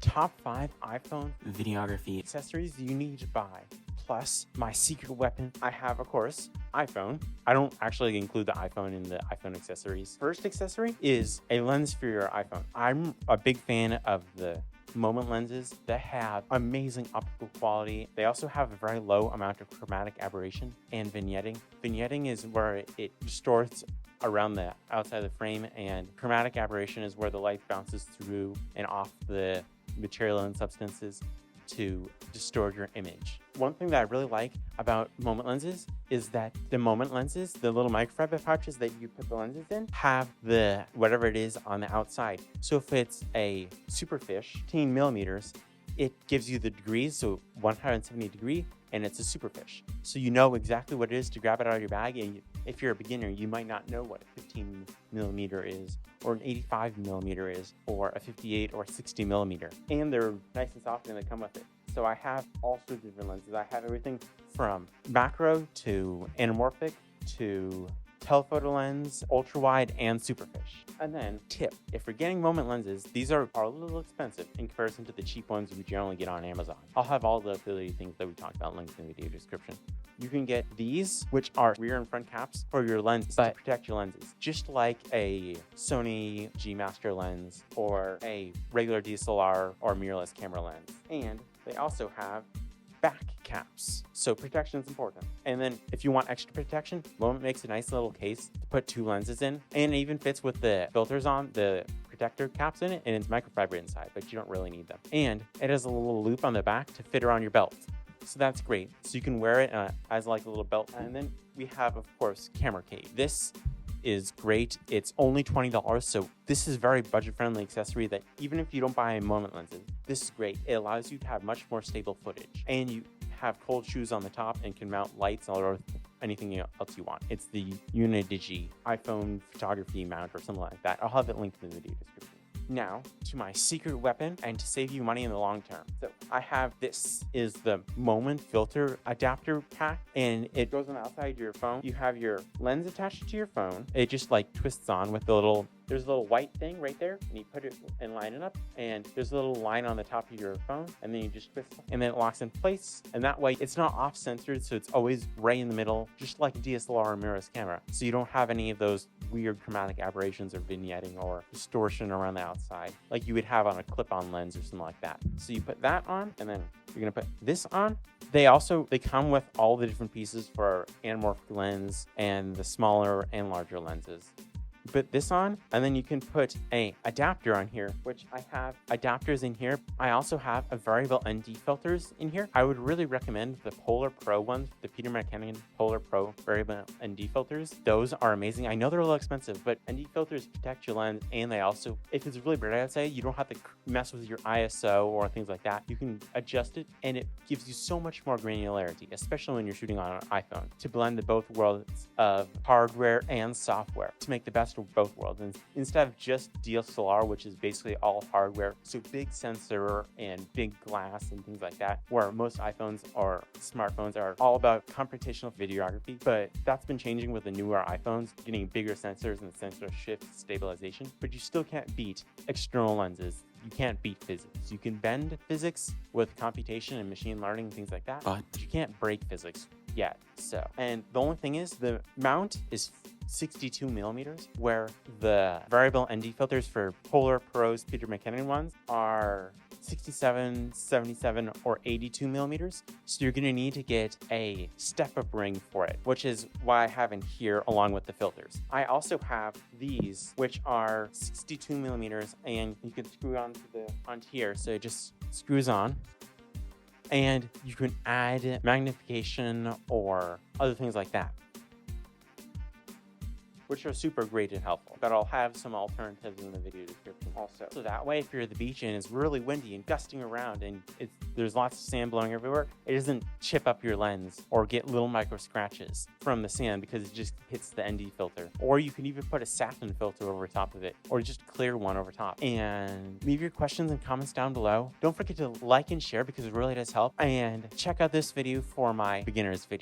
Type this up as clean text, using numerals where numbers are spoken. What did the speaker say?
top 5 iPhone videography accessories you need to buy. Plus, my secret weapon. I have, of course, iPhone. I don't actually include the iPhone in the iPhone accessories. First accessory is a lens for your iPhone. I'm a big fan of the moment lenses that have amazing optical quality. They also have a very low amount of chromatic aberration and vignetting. Vignetting is where it distorts around the outside of the frame, and chromatic aberration is where the light bounces through and off the material and substances to distort your image. One thing that I really like about moment lenses is that the moment lenses, the little microfiber pouches that you put the lenses in, have the whatever it is on the outside. So if it's a superfish, 15 millimeters, it gives you the degrees, so 170 degree, and it's a superfish. So you know exactly what it is to grab it out of your bag, and if you're a beginner, you might not know what a 15 millimeter is, or an 85 millimeter is, or a 58 or 60 millimeter. And they're nice and soft and they come with it. So I have all sorts of different lenses. I have everything from macro to anamorphic to telephoto lens, ultra wide, and superfish. And then tip, if you're getting moment lenses, these are a little expensive in comparison to the cheap ones we generally get on Amazon. I'll have all the affiliate things that we talked about linked in the video description. You can get these, which are rear and front caps for your lenses to protect your lenses, just like a Sony G Master lens or a regular DSLR or mirrorless camera lens. And they also have back caps, so protection is important. And then if you want extra protection, Moment makes a nice little case to put 2 lenses in, and it even fits with the filters on the protector caps in it, and it's microfiber inside, but you don't really need them. And it has a little loop on the back to fit around your belt, so that's great. So you can wear it as like a little belt. And then we have, of course, camera case. This is great. It's only $20, so this is very budget-friendly accessory that even if you don't buy moment lenses, this is great. It allows you to have much more stable footage, and you have cold shoes on the top and can mount lights or anything else you want. It's the Unidigi iPhone photography mount or something like that. I'll have it linked in the video description. Now to my secret weapon and to save you money in the long term. So I have this is the Moment filter adapter pack, and it goes on the outside of your phone. You have your lens attached to your phone. It just like twists on with there's a little white thing right there, and you put it and line it up, and there's a little line on the top of your phone, and then you just twist it, and then it locks in place, and that way it's not off-centered, so it's always right in the middle, just like a DSLR or mirrorless camera. So you don't have any of those weird chromatic aberrations or vignetting or distortion around the outside like you would have on a clip-on lens or something like that. So you put that on, and then you're gonna put this on. They come with all the different pieces for anamorphic lens and the smaller and larger lenses. Put this on, and then you can put a adapter on here, which I have adapters in here. I also have a variable ND filters in here. I would really recommend the Polar Pro ones, the Peter McKinnon Polar Pro variable ND filters. Those are amazing. I know they're a little expensive, but ND filters protect your lens, and they also, if it's really bright outside, you don't have to mess with your ISO or things like that. You can adjust it, and it gives you so much more granularity, especially when you're shooting on an iPhone, to blend the both worlds of hardware and software to make the best of both worlds. And instead of just DSLR, which is basically all hardware, so big sensor and big glass and things like that, where most iPhones or smartphones are all about computational videography, but that's been changing with the newer iPhones, getting bigger sensors and sensor shift stabilization, but you still can't beat external lenses. You can't beat physics. You can bend physics with computation and machine learning and things like that, but you can't break physics yet. So, and the only thing is the mount is 62 millimeters, where the variable ND filters for Polar Pro's Peter McKinnon ones are 67, 77, or 82 millimeters. So you're going to need to get a step-up ring for it, which is why I have in here along with the filters. I also have these, which are 62 millimeters, and you can screw onto here, so it just screws on. And you can add magnification or other things like that, which are super great and helpful. But I'll have some alternatives in the video description also. So that way, if you're at the beach and it's really windy and gusting around and there's lots of sand blowing everywhere, it doesn't chip up your lens or get little micro scratches from the sand because it just hits the ND filter. Or you can even put a satin filter over top of it, or just clear one over top. And leave your questions and comments down below. Don't forget to like and share because it really does help. And check out this video for my beginners video.